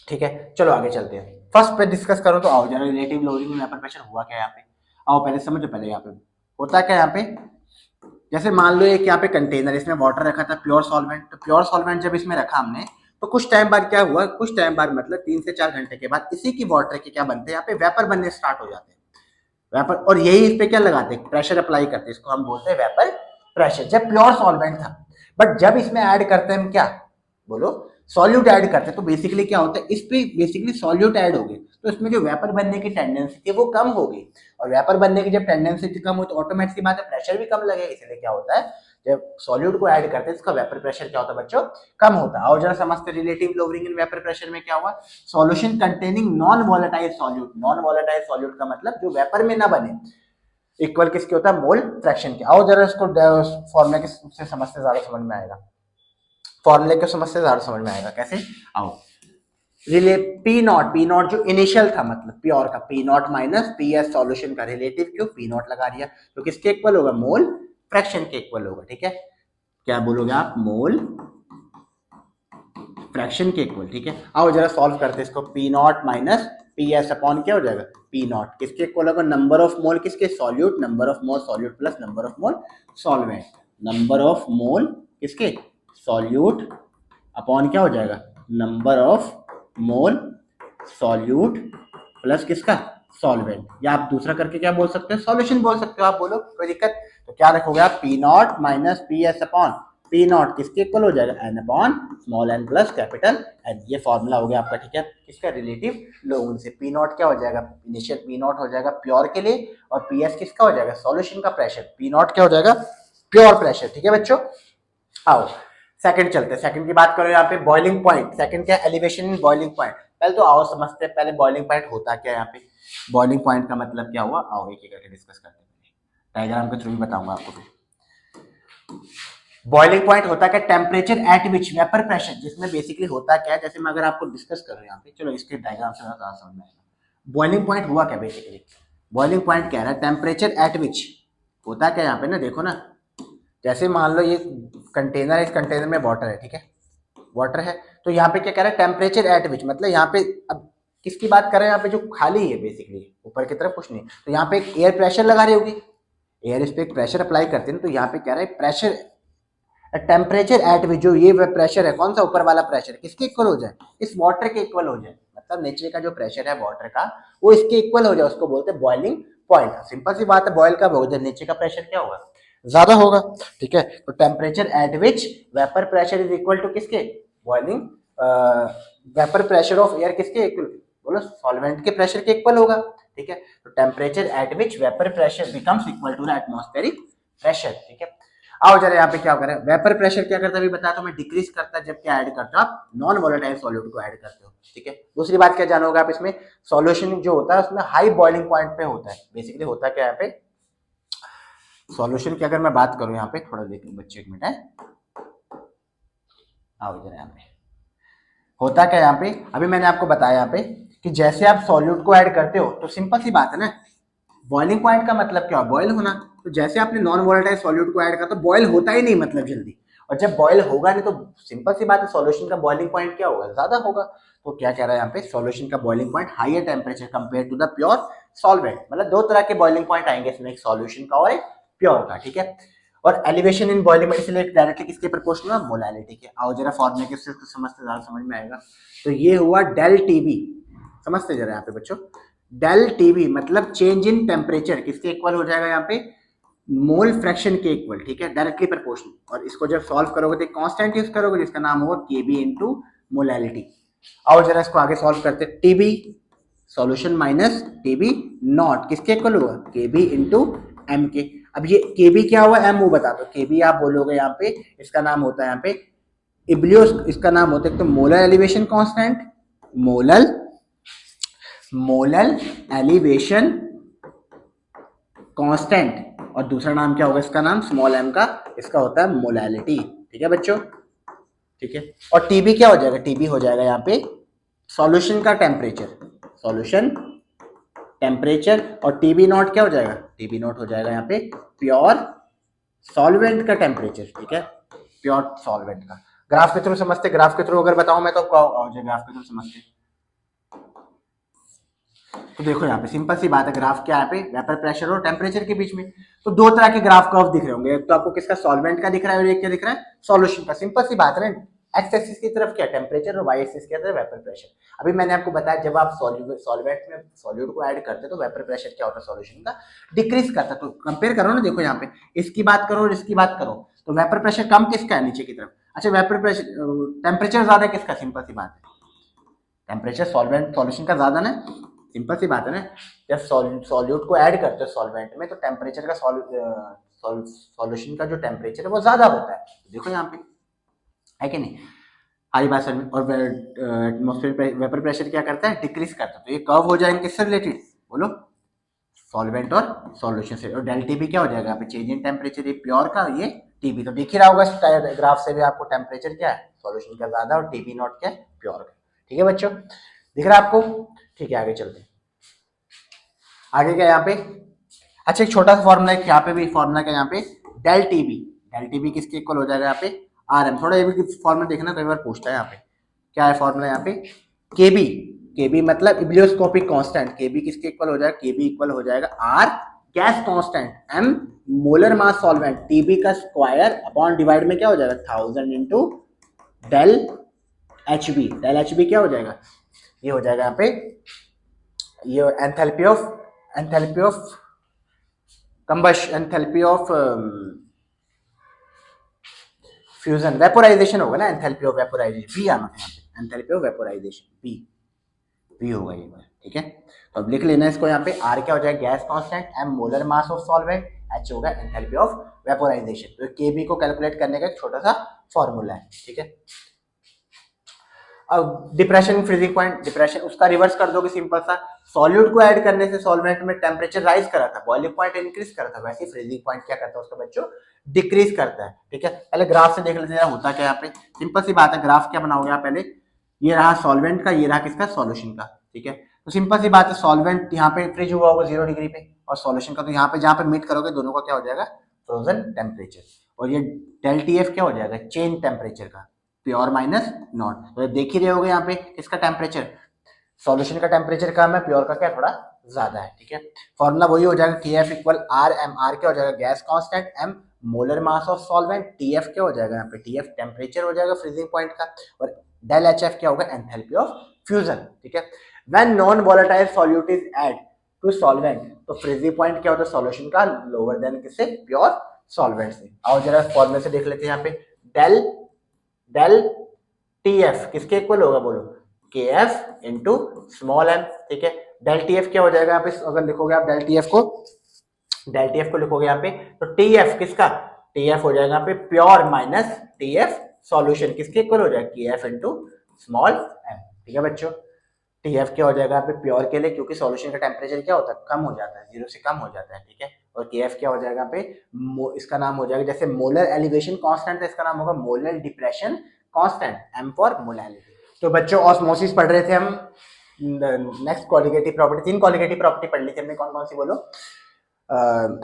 ठीक है, चलो आगे चलते हैं। फर्स्ट पे डिस्कस करो तो आओ जरा, relative lowering in vapour pressure हुआ क्या यहाँ पे, आओ पहले समझो। पहले यहाँ पे होता क्या, यहाँ पे जैसे मान लो एक यहाँ पे कंटेनर, इसमें वाटर रखा था प्योर सॉल्वेंट, तो प्योर सॉल्वेंट जब इसमें रखा हमने तो कुछ टाइम बाद क्या हुआ, कुछ टाइम बाद मतलब 3 से 4 घंटे के बाद इसी की वाटर के क्या बनते हैं, यहाँ पे वेपर बनने स्टार्ट हो जाते हैं वेपर, और यही इस पे क्या लगाते हैं, प्रेशर अप्लाई करते हैं, इसको हम बोलते हैं वेपर प्रेशर। जब प्योर सॉल्वेंट था, बट जब इसमें ऐड करते हैं हम क्या, बोलो सॉल्यूट ऐड करते हैं, तो बेसिकली क्या होता है, इस पे बेसिकली सॉल्यूट ऐड हो गए तो इसमें जो वेपर बनने की टेंडेंसी थी वो कम हो गई, और वेपर बनने की जब टेंडेंसी कम हो तो ऑटोमेटिक सी बात है प्रेशर भी कम लगेगा। इसलिए क्या होता है, जब सॉल्यूट को ऐड करते हैं इसका वेपर प्रेशर क्या होता है बच्चों, कम होता है। और जरा समझते relative lowering in vapour pressure में क्या हुआ, solution containing non volatile solute, non volatile solute का मतलब जो वेपर में ना बने, इक्वल किसके होता है, मोल फ्रैक्शन के। आओ जरा इसको फॉर्मूला से समझते ज्यादा समझ में आएगा, फॉर्मूले को समझते ज्यादा समझ में आएगा। कैसे, आओ रिले पी नॉट जो इनिशियल था मतलब प्योर का, P not minus P S solution का, रिलेटिव क्यों पी नॉट लगा दिया तो किसके इक्वल होगा, मोल फ्रैक्शन के इक्वल होगा। ठीक है, क्या बोलोगे आप, मोल फ्रैक्शन के इक्वल। ठीक है, आओ जरा सॉल्व करते इसको, P not minus P S upon क्या हो जाएगा, पी नॉट किसके इक्वल होगा, नंबर ऑफ मोल किसके, solute, number of mole solute plus number of mole solvent, number of मोल किसके, सॉल्यूट अपॉन क्या हो जाएगा, number of mole solute plus किसका, सॉल्वेंट, या आप दूसरा करके क्या बोल सकते हो, सॉल्यूशन बोल सकते हो आप, बोलो कोई दिक्कत। तो क्या रखोगे आप, P not minus P S upon P not किसके इक्वल हो जाएगा, N upon small N plus capital N. ये फॉर्मूला हो गया आपका। ठीक है, किसका, रिलेटिव लोअरिंग से। पी नॉट क्या हो जाएगा, इनिशियल पी नॉट हो जाएगा प्योर के लिए, और पी एस किसका हो जाएगा, सॉल्यूशन का प्रेशर, पी नॉट क्या हो जाएगा, प्योर प्रेशर। ठीक है बच्चों, आओ सेकंड चलते हैं। सेकंड की बात करो यहाँ पे बॉइलिंग पॉइंट, सेकंड क्या, एलिवेशन इन बॉइलिंग पॉइंट। पहले तो आओ समझते हैं पहले बॉइलिंग पॉइंट होता क्या है। यहाँ पे बॉइलिंग पॉइंट का मतलब क्या हुआ, आओ एक एक करके डिस्कस करते हैं, डायग्राम के थ्रू भी बताऊंगा आपको। बॉइलिंग पॉइंट होता क्या, temperature at which vapour pressure, जिसमें बेसिकली होता क्या है, जैसे मैं अगर आपको डिस्कस कर रहा हूँ यहाँ पे, चलो इसके डायग्राम से ज्यादा समझ में आएगा। बॉइलिंग पॉइंट हुआ क्या बेसिकली, बॉइलिंग पॉइंट कह रहा है टेम्परेचर एट विच, होता क्या यहाँ पे ना, देखो ना, जैसे मान लो ये कंटेनर है, इस कंटेनर में वाटर है, ठीक है, वाटर है, तो यहाँ पे क्या कह रहा है, टेम्परेचर एट विच, मतलब यहाँ पे अब किसकी बात कर रहे हैं, यहाँ पे जो खाली है बेसिकली ऊपर की तरफ कुछ नहीं, तो यहाँ पे एक एयर प्रेशर लगा रही होगी, एयर इस पे एक प्रेशर अप्लाई करते हैं, तो यहाँ पे कह रहा है प्रेशर टेम्परेचर एट विच, जो ये प्रेशर है कौन सा, ऊपर वाला प्रेशर किसके इक्वल हो जाए, इस वाटर के इक्वल हो जाए, मतलब नीचे का जो प्रेशर है वाटर का वो इसके इक्वल हो जाए, उसको बोलते हैं बॉइलिंग पॉइंट। सिंपल सी बात है, बॉयल कब होगा, जब नीचे का प्रेशर क्या होगा, ज्यादा होगा। ठीक है, तो temperature at which vapour pressure is equal to किसके, boiling vapour pressure of air किसके इक्वल, बोलो सॉल्वेंट के प्रेशर के इक्वल होगा। ठीक है, तो temperature at which vapour pressure becomes equal to the atmospheric pressure. ठीक है, आओ जरा यहाँ पे क्या करें, वेपर प्रेशर क्या करता है अभी बताया, तो मैं डिक्रीज करता है जब क्या ऐड करते हो आप, नॉन वोलेटाइल सॉल्यूट को ऐड करते हो। ठीक है, दूसरी बात क्या जानोगे आप इसमें, सॉल्यूशन जो होता है उसमें हाई बॉइलिंग पॉइंट पे होता है। बेसिकली होता क्या यहाँ पे, सॉल्यूशन की अगर मैं बात करूं यहाँ पे, थोड़ा देखिए बच्चे एक मिनट है, आओ जरा यहाँ पे होता क्या यहाँ पे, अभी मैंने आपको बताया यहाँ पे कि जैसे आप सॉल्यूट को ऐड करते हो तो सिंपल सी बात है ना, बॉइलिंग पॉइंट का मतलब क्या, बॉयल होना, तो जैसे आपने नॉन वोलेटाइल सॉल्यूट को ऐड करा तो बॉयल होता ही नहीं मतलब जल्दी, और जब बॉयल होगा नहीं तो सिंपल सी बात है सॉल्यूशन का बॉइलिंग पॉइंट क्या होगा, ज्यादा होगा। तो क्या कह रहा है यहाँ पे, सॉल्यूशन का boiling point higher temperature compare to the pure solvent, मतलब दो तरह के बॉइलिंग पॉइंट आएंगे इसमें, एक सॉल्यूशन का और एक प्योर का। ठीक है, और एलिवेशन इन बॉइलिंग पॉइंट इसलिए डायरेक्टली किसके प्रोपोर्शनल है, मोलालिटी के। आओ जरा फॉर्मूले के समझते ज्यादा समझ में आएगा। तो ये हुआ डेल टीबी, समझते जरा यहाँ पे बच्चों, डेल टीबी मतलब चेंज इन टेम्परेचर किसके इक्वल हो जाएगा यहाँ पे, मोल फ्रैक्शन के इक्वल। ठीक है, डायरेक्टली प्रोपोर्शनल, और इसको जब सॉल्व करोगे तो एक कांस्टेंट यूज करोगे जिसका नाम होगा केबी इनटू मोलालिटी। आओ जरा इसको आगे सॉल्व करते हैं, TB solution minus TB naught किसके इक्वल होगा, केबी इनटू एम के। अब ये केबी क्या हुआ, एम वो बता दो, केबी आप बोलोगे यहाँ पे, इसका नाम होता है यहाँ पे इब्लियोस, इसका नाम होता है तो molar elevation constant, molar elevation constant, और दूसरा नाम क्या होगा इसका नाम, स्मॉल m का, इसका होता है मोलैलिटी। ठीक है बच्चों, ठीक है। और टीबी क्या हो जाएगा, टीबी हो जाएगा यहाँ पे सॉल्यूशन का टेम्परेचर, सॉल्यूशन टेम्परेचर। और टीबी नॉट क्या हो जाएगा, टीबी नॉट हो जाएगा यहाँ पे प्योर सॉल्वेंट का टेम्परेचर। ठीक है, प्योर सॉल्वेंट का। ग्राफ के थ्रू समझते, ग्राफ के थ्रू अगर बताऊं मैं तो ग्राफ के थ्रू समझते। तो देखो यहाँ पे सिंपल सी बात है, ग्राफ क्या है, यहाँ पे वेपर प्रेशर और टेम्परेचर के बीच में तो दो तरह के ग्राफ कर्व दिख रहे होंगे, एक तो आपको किसका, सॉल्वेंट का दिख रहा है, और एक क्या दिख रहा है, सॉल्यूशन का। सिंपल सी बात है ना, एक्स एक्सिस की तरफ क्या टेम्परेचर और वाई एक्सिस की तरफ वेपर प्रेशर। अभी मैंने आपको बताया जब आप सॉल्वेंट में सॉल्यूट को ऐड करते तो वेपर प्रेशर क्या होता है सॉल्यूशन का, डिक्रीज करता है। तो कंपेयर करो ना, देखो यहाँ पे इसकी बात करो और इसकी बात करो, तो वेपर प्रेशर कम किसका है, नीचे की तरफ। अच्छा, वेपर प्रेशर टेम्परेचर ज्यादा किसका, सिंपल सी बात है, टेम्परेचर सॉल्वेंट सॉल्यूशन का ज्यादा ना, सिंपल सी बात है ना। जब सॉल्यूट को ऐड करते हो सॉल्वेंट में तो टेम्परेचर का सॉल्यूशन का जो टेम्परेचर है वो ज्यादा होता है। देखो यहाँ पे है कि नहीं, हाई बात समझ। और एटमॉस्फेयर वेपर प्रेशर क्या करता है, डिक्रीज करता है। तो ये कर्व हो जाएंगे किससे रिलेटेड, बोलो, सॉल्वेंट और सॉल्यूशन से। और डेल टीबी क्या हो जाएगा यहाँ पे, चेंज इन टेम्परेचर, ये प्योर का, ये टीबी। तो दिख ही रहा होगा ग्राफ से भी आपको, टेम्परेचर क्या है सॉल्यूशन का ज्यादा और टीबी नॉट क्या है, प्योर का। ठीक है बच्चों, दिख रहा है आपको। ठीक है, आगे चलते हैं। आगे क्या यहाँ पे, अच्छा एक छोटा सा फॉर्मूला है यहाँ पे भी, फॉर्मूला क्या यहाँ पे, डेल टीबी किसके इक्वल हो जाएगा यहाँ पे, आर एम। थोड़ा ये भी फॉर्मूला देखना, कई बार पूछता है यहाँ पे। क्या है फॉर्मूला यहाँ पे, केबी मतलब इब्लियोस्कोपिक कांस्टेंट, केबी किसके इक्वल हो जाएगा, केबी इक्वल हो जाएगा R gas constant, M molar mass solvent, Tb का स्क्वायर अपॉन डिवाइड में क्या हो जाएगा 1000 into del Hb. Del Hb क्या हो जाएगा, ये हो जाएगा यहाँ पे, ये enthalpy of combustion, enthalpy of fusion, vaporisation होगा ना, एंथैल्पी ऑफ वेपोराइजेशन, वी आना था यहाँ पे, एंथैल्पी ऑफ वेपोराइजेशन वी होगा ये बार। ठीक है, तो अब लिख लेना इसको यहाँ पे, आर क्या हो जाएगा gas constant, M molar mass of solvent, H होगा एंथैल्पी ऑफ वेपोराइजेशन। तो केबी को कैलकुलेट करने का एक छोटा सा फॉर्मूला है। ठीक है, अब डिप्रेशन फ्रीजिंग पॉइंट, डिप्रेशन उसका रिवर्स कर दोगे, सिंपल सा, सॉल्यूट को ऐड करने से सॉल्वेंट में टेम्परेचर राइज करा था, बॉइलिंग पॉइंट इंक्रीज करा था, वैसे फ्रीजिंग पॉइंट क्या करता है उसका बच्चों, डिक्रीज करता है। ठीक है, पहले ग्राफ से देख लेते हैं होता क्या है यहाँ पे। सिंपल सी बात है, ग्राफ क्या बनाओगे आप पहले, ये रहा सॉल्वेंट का, ये रहा किसका, सॉल्यूशन का। ठीक है, तो सिंपल सी बात है, सॉल्वेंट यहाँ पे फ्रीज हुआ होगा 0 डिग्री पे, और सॉल्यूशन का तो यहाँ पे जहाँ पे मीट करोगे दोनों का क्या हो जाएगा, फ्रोजन टेम्परेचर। और ये डेल टी एफ क्या हो जाएगा, चेंज टेम्परेचर का, प्योर माइनस नॉट। तो देख ही रहे होगे यहाँ पे किसका टेम्परेचर, सॉल्यूशन का टेम्परेचर कम है, प्योर का क्या थोड़ा ज्यादा है। ठीक है, फॉर्मूला वही हो जाएगा, K F equal R M, R क्या हो जाएगा gas constant, M molar mass of solvent, T F क्या हो जाएगा यहाँ पे, टी एफ टेम्परेचर हो जाएगा फ्रीजिंग पॉइंट का, और डेल एच एफ क्या होगा, एंथैल्पी ऑफ फ्यूजन। ठीक है, when non volatile solute is add to solvent, तो फ्रीजिंग पॉइंट क्या होता है सॉल्यूशन का, लोअर देन किससे, प्योर सॉल्वेंट से। और जरा फॉर्मूले से देख लेते हैं यहाँ पे, डेल टी एफ किसके इक्वल होगा, बोलो, के एफ इंटू स्मॉल एम। ठीक है, डेल टी एफ क्या हो जाएगा यहाँ पे, अगर लिखोगे आप डेल टी एफ को लिखोगे यहाँ पे, तो टी एफ किसका, टी एफ हो जाएगा यहाँ पे pure minus T F solution, किसके इक्वल हो जाएगा, K F into small M. ठीक है बच्चों, टी एफ क्या हो जाएगा यहाँ पे प्योर के लिए, क्योंकि सॉल्यूशन का टेम्परेचर क्या होता है, कम हो जाता है, 0 से कम हो जाता है। ठीक है, और के एफ क्या हो जाएगा यहाँ पे, इसका नाम हो जाएगा, जैसे मोलर एलिवेशन कांस्टेंट है, इसका नाम होगा molar depression constant, M for molality. तो बच्चों ऑस्मोसिस पढ़ रहे थे हम, next colligative property, 3 colligative property पढ़ ली थी हमने, कौन कौन सी बोलो,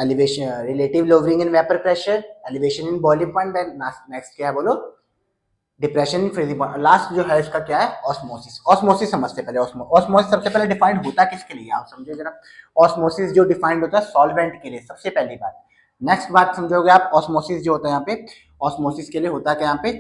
elevation, relative lowering in vapour pressure, elevation in boiling point, next क्या है बोलो, depression in freezing point, last जो है इसका क्या है, ऑस्मोसिस। ऑस्मोसिस समझते पहले, ऑस्मोसिस सबसे पहले डिफाइंड होता किसके लिए, आप समझो जरा, ऑस्मोसिस जो डिफाइंड होता है सॉल्वेंट के लिए, सबसे पहली बात। नेक्स्ट बात समझोगे आप, ऑस्मोसिस जो होता है यहाँ पे, ऑस्मोसिस के लिए होता है क्या यहाँ पे,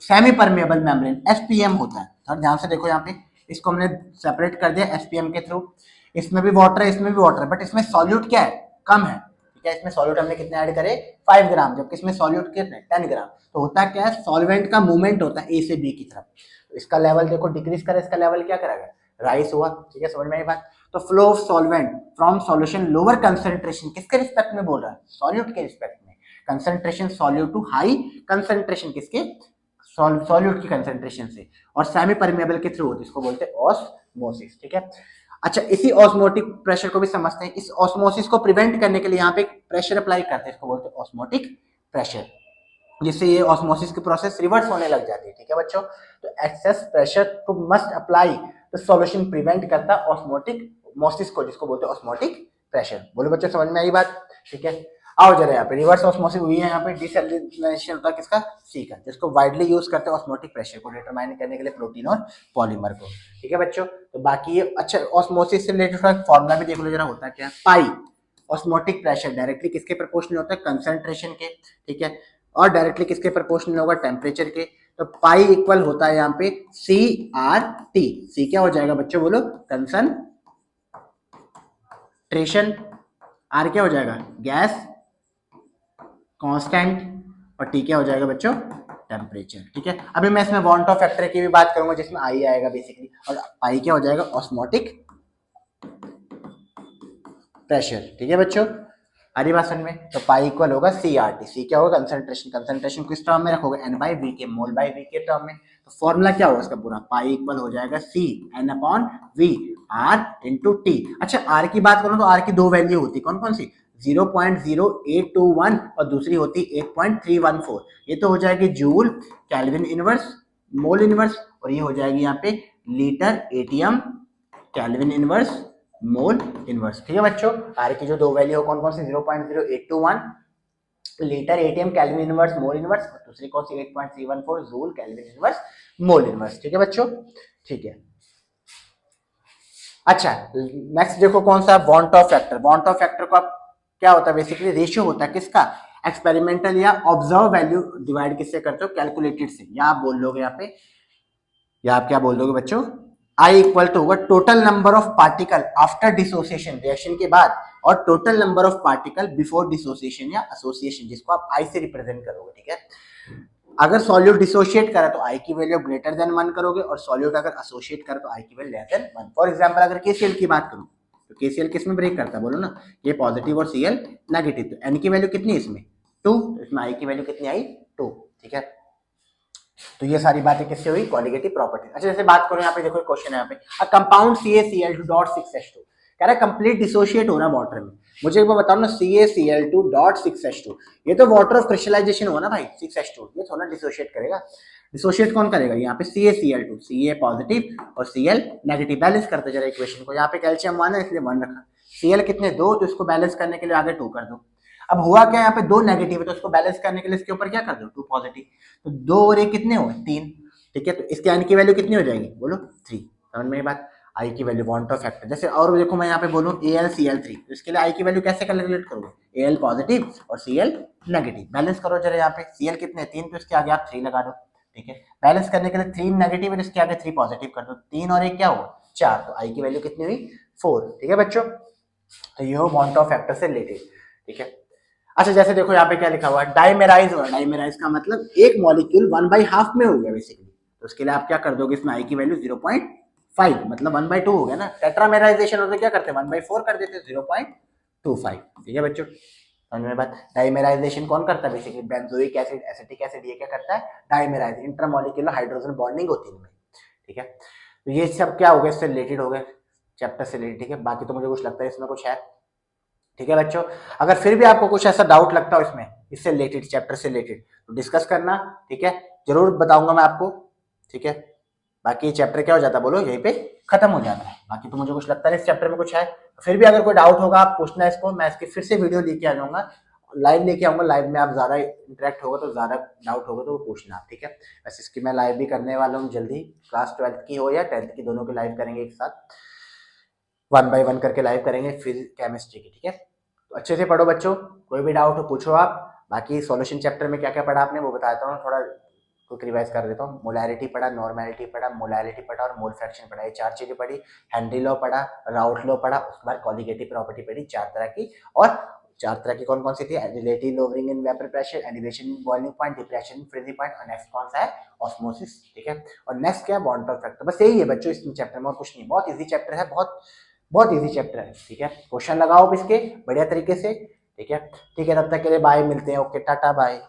सेमी परमेबल मेम्ब्रेन, एसपीएम होता है। और ध्यान से देखो यहाँ पे, इसको हमने सेपरेट कर दिया एसपीएम के थ्रू, इसमें भी वाटर है, इसमें भी वाटर है, बट इसमें सॉल्यूट क्या है, कम है। ठीक है, इसमें सॉल्यूट हमने कितने ऐड करे, 5 ग्राम, जबकि इसमें सॉल्यूट कितने, 10 ग्राम। तो होता क्या है, सॉल्वेंट का मूवमेंट होता है ए से बी की तरफ, तो इसका लेवल देखो डिक्रीज करे, इसका लेवल क्या करेगा, राइज हुआ। ठीक है, समझ में आई बात। तो flow of solvent from solution lower concentration, किसके रिस्पेक्ट में बोल रहा है, सॉल्यूट के रिस्पेक्ट में, concentration solute to high concentration, किसके, सॉल्यूट की कंसंट्रेशन से, और सेमी परमेबल के थ्रू होती है, इसको बोलते हैं ऑस्मोसिस। ठीक है, अच्छा, इसी ऑस्मोटिक प्रेशर को भी समझते हैं। इस ऑस्मोसिस को प्रिवेंट करने के लिए यहाँ पे प्रेशर अप्लाई करते हैं, इसको बोलते हैं ऑस्मोटिक प्रेशर, जिससे ये ऑस्मोसिस की प्रोसेस रिवर्स होने लग जाती है। ठीक है बच्चों, तो excess pressure to must apply to solution prevent करता है ऑस्मोटिक मोसिस को, जिसको बोलते हैं ऑस्मोटिक प्रेशर। बोलो बच्चों, समझ में आई बात? ठीक है, आओ जरा यहाँ पे रिवर्स ऑस्मोसिस हुई है, यहाँ पे डिसैलिनेशन होता है किसका? सी का, जिसको वाइडली यूज करते हैं ऑस्मोटिक प्रेशर को डिटरमाइन करने के लिए प्रोटीन और पॉलीमर को। ठीक है बच्चों, तो बाकी ये अच्छा ऑस्मोसिस से रिलेटेड फॉर्मूला भी देख लो जरा, होता है क्या? पाई ऑस्मोटिक प्रेशर डायरेक्टली किसके प्रोपोर्शनल होता है? कंसंट्रेशन के। ठीक है, और डायरेक्टली किसके प्रोपोर्शनल होगा? टेम्परेचर के। तो पाई इक्वल होता है यहाँ पे सी आर टी। सी क्या हो जाएगा बच्चों? बोलो, कंसंट्रेशन। आर क्या हो जाएगा? Gas constant. और टी क्या हो जाएगा बच्चों? टेम्परेचर। ठीक है, अभी मैं इसमें वॉन्ट ऑफ फैक्टर की भी बात करूंगा, जिसमें आई आएगा बेसिकली, और पाई क्या हो जाएगा? Osmotic pressure. ठीक है बच्चों, हरी बात समझ में? तो पाई इक्वल होगा सी आर टी। सी क्या होगा? कंसंट्रेशन। कंसंट्रेशन किस टर्म में रखोगे? एन बाई वी के, मोल बाई वी के टर्म में। तो फॉर्मूला क्या होगा इसका पूरा? पाई इक्वल हो जाएगा C N upon V R into T. अच्छा, आर की बात करूं तो आर की दो वैल्यू होती, कौन कौन सी? 0.0821 और दूसरी होती 8.314। ये तो हो जाएगी joule, kelvin inverse, mole inverse, और ये हो जाएगी यहाँ पे litre, ATM, kelvin inverse, mole inverse. ठीक है बच्चों, आर की जो दो वैल्यू कौन कौन सी? 0.0821 litre, ATM, kelvin inverse, mole inverse, और दूसरी कौन सी? 8.314 joule, kelvin inverse, mole inverse. ठीक है बच्चों, ठीक है। अच्छा, नेक्स्ट देखो कौन सा? Want of factor. Want of factor को आप क्या होता है? बेसिकली रेशियो होता है किसका? एक्सपेरिमेंटल या ऑब्जर्व वैल्यू डिवाइड किससे करते हो? कैलकुलेटेड से। या आप बोल लोगे यहाँ पे, या आप क्या बोल दोगे बच्चों? आई इक्वल टू होगा total number of particle after dissociation, reaction के बाद, और total number of particle before dissociation या एसोसिएशन, जिसको आप आई से रिप्रेजेंट करोगे। ठीक है, अगर सॉल्यूट डिसोशिएट करा तो आई की वैल्यू ग्रेटर देन 1 करोगे, और सॉल्यूट अगर एसोसिएट करा तो आई की value less than 1। For example अगर केसीएल की बात करूं तो केसीएल किस में ब्रेक करता है? बोलो ना, ये पॉजिटिव और सीएल नेगेटिव। तो एन की वैल्यू कितनी है इसमें? 2, तो इसमें आई की वैल्यू कितनी आई? 2। ठीक है, तो ये सारी बातें किससे हुई? Colligative property. अच्छा, जैसे बात करो यहाँ पे, देखो क्वेश्चन है यहाँ पे, अ कंपाउंड CaCl2.6H2 कह रहा है कंप्लीट डिसोशिएट हो रहा है वाटर में। मुझे एक बार बताओ ना, CaCl2.6H2 ये तो वाटर ऑफ क्रिस्टलाइजेशन हुआ ना भाई, 6H2, ये थोड़ा डिसोशिएट करेगा। डिसोशिएट कौन करेगा? यहाँ पे CaCl2, Ca पॉजिटिव और Cl नेगेटिव। बैलेंस करते जरा इक्वेशन को, यहाँ पे कैल्शियम 1 है इसलिए 1 रखा, Cl कितने? 2, तो इसको बैलेंस करने के लिए आगे 2 कर दो। अब हुआ क्या, यहाँ पे 2 नेगेटिव है तो इसको बैलेंस करने के लिए इसके ऊपर क्या कर दो? 2 पॉजिटिव। तो 2 और 1 कितने हो? 3। ठीक है, तो इसके आने की वैल्यू कितनी हो जाएगी? बोलो 3। समझ में ये बात? आई की वैल्यू वॉन्ट ऑफ फैक्टर। जैसे और देखो मैं यहाँ पे बोलूँ AlCl3, तो इसके लिए आई की वैल्यू कैसे कैलकुलेट करोगे? Al पॉजिटिव और Cl नेगेटिव। बैलेंस करो जरा, यहाँ पे Cl कितने? 3, तो इसके आगे आप 3 लगा दो। ठीक है, बैलेंस करने के लिए 3 नेगेटिव है, इसके आगे 3 पॉजिटिव कर दो। 3 और 1 क्या हुआ? 4, तो आई की वैल्यू कितनी हुई? 4। ठीक है बच्चों, तो ये हो वॉन्ट ऑफ फैक्टर से रिलेटेड। ठीक है, अच्छा जैसे देखो यहाँ पे क्या लिखा हुआ है? डाइमेराइज हो रहा है। डाइमेराइज का मतलब एक मॉलिक्यूल 1/2 में हो गया बेसिकली, तो उसके लिए आप क्या कर दोगे? इसमें आई की वैल्यू 0.5, मतलब 1/2 हो गया ना। टेट्रामेराइजेशन होता है क्या करते हैं? 1/4 कर देते हैं, 0.25। ठीक है बच्चों, समझ में बात? डाइमेराइजेशन कौन करता है? Basically benzoic acid, acetic acid, ये क्या करता है? डाइमेराइज। इंटरमॉलिक्यूलर हाइड्रोजन बॉन्डिंग होती है इनमें। ठीक है, तो ये सब क्या हो गया? इससे रिलेटेड हो गए, चैप्टर से रिलेटेड। ठीक है, बाकी तो मुझे कुछ लगता है इसमें कुछ है। ठीक है बच्चों, अगर फिर भी आपको कुछ ऐसा डाउट लगता हो इसमें, इससे रिलेटेड, चैप्टर से रिलेटेड, तो डिस्कस करना। ठीक है, जरूर बताऊंगा मैं आपको। ठीक है, बाकी चैप्टर क्या हो जाता है? बोलो, यहीं पे खत्म हो जाता है। बाकी तो मुझे कुछ लगता है इस चैप्टर में कुछ है। फिर भी अगर कोई डाउट होगा आप पूछना इसको, मैं इसकी फिर से वीडियो लेके आ जाऊंगा, लाइव लेके आऊंगा। लाइव में आप ज्यादा इंटरेक्ट होगा तो ज्यादा डाउट होगा तो वो पूछना। ठीक है, वैसे इसकी मैं लाइव भी करने वाला हूँ जल्दी, क्लास 12th की हो या 10th की, दोनों की लाइव करेंगे एक साथ, 1 by 1 करके लाइव करेंगे फिर केमिस्ट्री की। ठीक है, तो अच्छे से पढ़ो बच्चों, कोई भी डाउट हो पूछो आप। बाकी सॉल्यूशन चैप्टर में क्या क्या पढ़ा आपने वो बताता हूँ, थोड़ा क्विक रिवाइज कर देता हूँ। मोलैरिटी पढ़ा, नॉर्मेलिटी पढ़ा, मोलैरिटी पढ़ा और मोल फ्रैक्शन पढ़ा, ये 4 चीजें पढ़ी। हेनरी लॉ पढ़ा, राउट लॉ पढ़ा, उसके बाद कॉलिगेटिव प्रॉपर्टी पढ़ी 4 तरह की। और 4 तरह की कौन कौन सी थी? Relative lowering in vapour pressure, elevation in boiling point, depression in freezing point, और नेक्स्ट कौन सा है? ऑस्मोसिस। ठीक है, और नेक्स्ट क्या है? Bond of factor. बस यही है बच्चों इस चैप्टर में, और कुछ नहीं। बहुत इजी चैप्टर है, बहुत बहुत इजी चैप्टर है। ठीक है, क्वेश्चन लगाओ इसके बढ़िया तरीके से। ठीक है, ठीक है, तब तक के लिए बाय, मिलते हैं। Okay, tata bye.